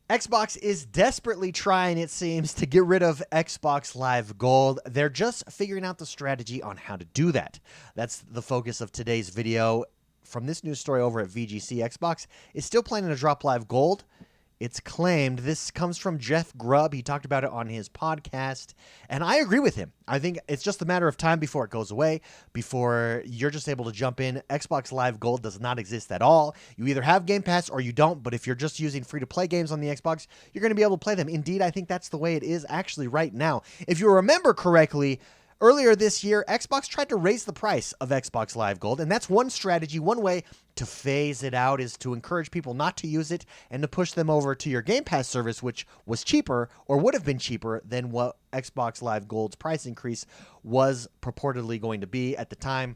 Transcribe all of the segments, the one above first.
Xbox is desperately trying, it seems, to get rid of Xbox Live Gold. They're just figuring out the strategy on how to do that. That's the focus of today's video. From this news story over at VGC, Xbox is still planning to drop Live Gold. It's claimed. This comes from Jeff Grubb. He talked about it on his podcast, and I agree with him. I think it's just a matter of time before it goes away, before you're just able to jump in. Xbox Live Gold does not exist at all. You either have Game Pass or you don't, but if you're just using free-to-play games on the Xbox, you're going to be able to play them. Indeed, I think that's the way it is actually right now. If you remember correctly, earlier this year, Xbox tried to raise the price of Xbox Live Gold, and that's one strategy, one way to phase it out is to encourage people not to use it and to push them over to your Game Pass service, which was cheaper or would have been cheaper than what Xbox Live Gold's price increase was purportedly going to be at the time.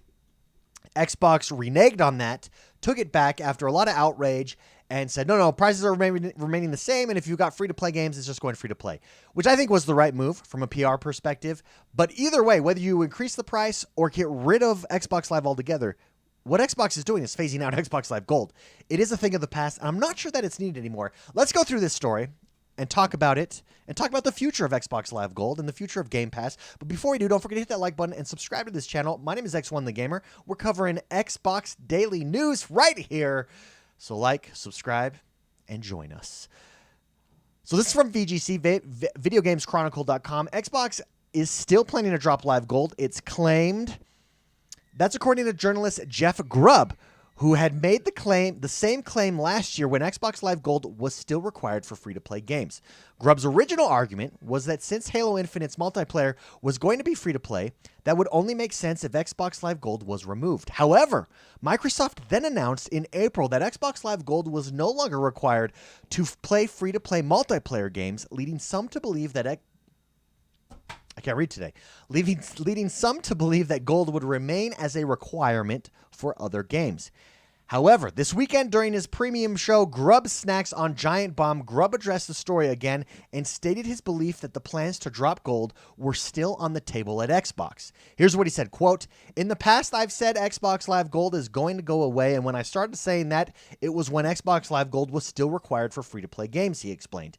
Xbox reneged on that, took it back after a lot of outrage, and said, no, prices are remaining the same, and if you've got free-to-play games, it's just going free-to-play, which I think was the right move from a PR perspective. But either way, whether you increase the price or get rid of Xbox Live altogether, what Xbox is doing is phasing out Xbox Live Gold. It is a thing of the past, and I'm not sure that it's needed anymore. Let's go through this story and talk about it, and talk about the future of Xbox Live Gold and the future of Game Pass. But before we do, don't forget to hit that like button and subscribe to this channel. My name is X1 the Gamer. We're covering Xbox Daily News right here. So like, subscribe, and join us. So this is from VGC, VideoGamesChronicle.com. Xbox is still planning to drop Live Gold. It's claimed. That's according to journalist Jeff Grubb, who had made the same claim last year when Xbox Live Gold was still required for free-to-play games. Grubb's original argument was that since Halo Infinite's multiplayer was going to be free-to-play, that would only make sense if Xbox Live Gold was removed. However, Microsoft then announced in April that Xbox Live Gold was no longer required to play free-to-play multiplayer games, leading some to believe that leading some to believe that Gold would remain as a requirement for other games. However, this weekend during his premium show, Grubb Snacks on Giant Bomb, Grubb addressed the story again and stated his belief that the plans to drop Gold were still on the table at Xbox. Here's what he said, quote, "In the past, I've said Xbox Live Gold is going to go away, and when I started saying that, it was when Xbox Live Gold was still required for free-to-play games," he explained.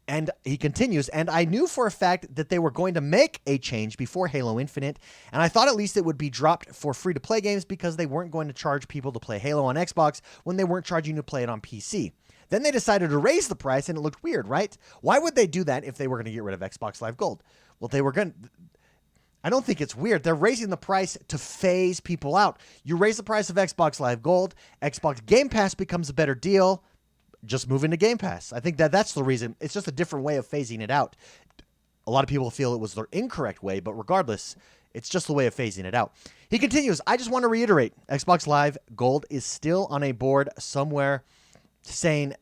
And he continues, "And I knew for a fact that they were going to make a change before Halo Infinite, and I thought at least it would be dropped for free-to-play games because they weren't going to charge people to play Halo on Xbox when they weren't charging to play it on PC. Then they decided to raise the price, and it looked weird, right? Why would they do that if they were going to get rid of Xbox Live Gold? Well, they were going to... I don't think it's weird. They're raising the price to phase people out. You raise the price of Xbox Live Gold, Xbox Game Pass becomes a better deal. Just move into Game Pass. I think that's the reason. It's just a different way of phasing it out. A lot of people feel it was their incorrect way, but regardless, it's just the way of phasing it out. He continues, "I just want to reiterate, Xbox Live Gold is still on a board somewhere saying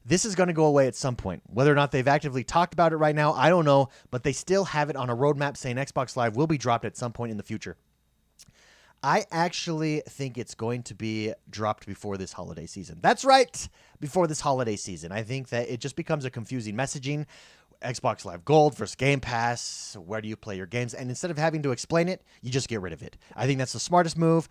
this is going to go away at some point. Whether or not they've actively talked about it right now, I don't know, but they still have it on a roadmap saying Xbox Live will be dropped at some point in the future." I actually think it's going to be dropped before this holiday season. That's right, before this holiday season. I think that it just becomes a confusing messaging. Xbox Live Gold versus Game Pass, where do you play your games? And instead of having to explain it, you just get rid of it. I think that's the smartest move.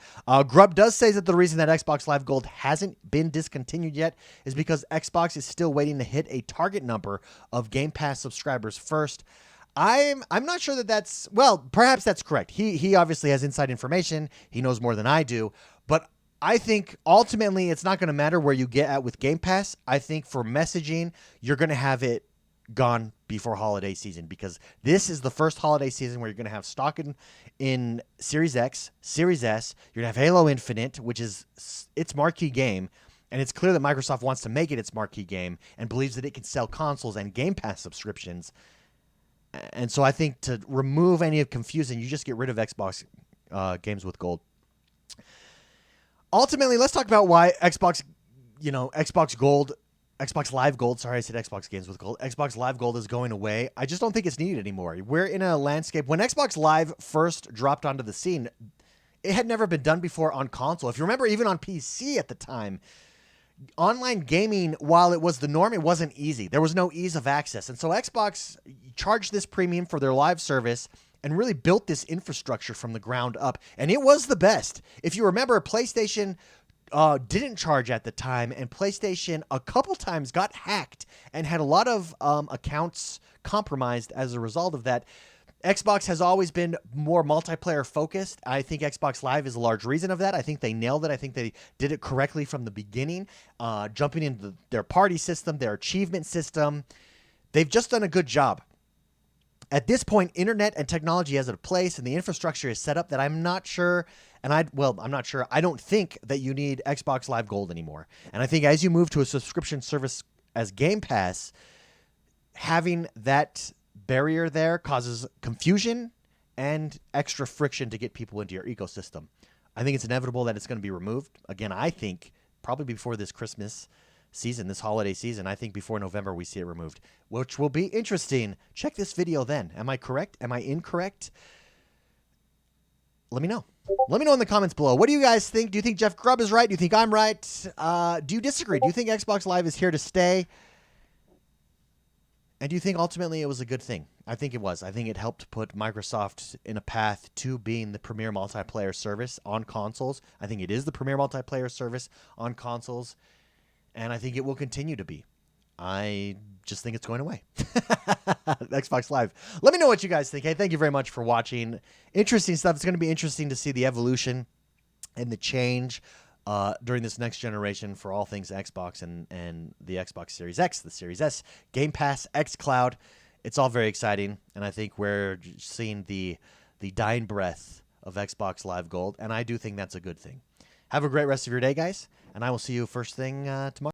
Grubb does say that the reason that Xbox Live Gold hasn't been discontinued yet is because Xbox is still waiting to hit a target number of Game Pass subscribers first. I'm not sure that that's... Well, perhaps that's correct. He obviously has inside information. He knows more than I do. But I think ultimately it's not going to matter where you get at with Game Pass. I think for messaging, you're going to have it gone before holiday season because this is the first holiday season where you're going to have stock in Series X, Series S. You're going to have Halo Infinite, which is its marquee game. And it's clear that Microsoft wants to make it its marquee game and believes that it can sell consoles and Game Pass subscriptions. And so I think to remove any confusion, you just get rid of Xbox games with Gold. Ultimately, let's talk about why Xbox Live Gold, sorry, I said Xbox games with Gold. Xbox Live Gold is going away. I just don't think it's needed anymore. We're in a landscape. When Xbox Live first dropped onto the scene, it had never been done before on console. If you remember, even on PC at the time, online gaming, while it was the norm, it wasn't easy. There was no ease of access. And so Xbox charged this premium for their live service and really built this infrastructure from the ground up. And it was the best. If you remember, PlayStation didn't charge at the time, and PlayStation a couple times got hacked and had a lot of accounts compromised as a result of that. Xbox has always been more multiplayer focused. I think Xbox Live is a large reason of that. I think they nailed it. I think they did it correctly from the beginning, jumping into their party system, their achievement system. They've just done a good job. At this point, internet and technology has a place, and the infrastructure is set up that I'm not sure. I'm not sure. I don't think that you need Xbox Live Gold anymore. And I think as you move to a subscription service as Game Pass, having that barrier there causes confusion and extra friction to get people into your ecosystem. I think it's inevitable that it's going to be removed. Again, I think probably before this Christmas season, this holiday season, I think before November we see it removed, which will be interesting. Check this video then. Am I correct? Am I incorrect? Let me know. Let me know in the comments below. What do you guys think? Do you think Jeff Grubb is right? Do you think I'm right? Do you disagree? Do you think Xbox Live is here to stay? And do you think ultimately it was a good thing? I think it was. I think it helped put Microsoft in a path to being the premier multiplayer service on consoles. I think it is the premier multiplayer service on consoles, and I think it will continue to be. I just think it's going away. Xbox Live. Let me know what you guys think. Hey, thank you very much for watching. Interesting stuff. It's going to be interesting to see the evolution and the change during this next generation for all things Xbox and the Xbox Series X, the Series S, Game Pass, xCloud. It's all very exciting, and I think we're seeing the dying breath of Xbox Live Gold, and I do think that's a good thing. Have a great rest of your day, guys, and I will see you first thing tomorrow.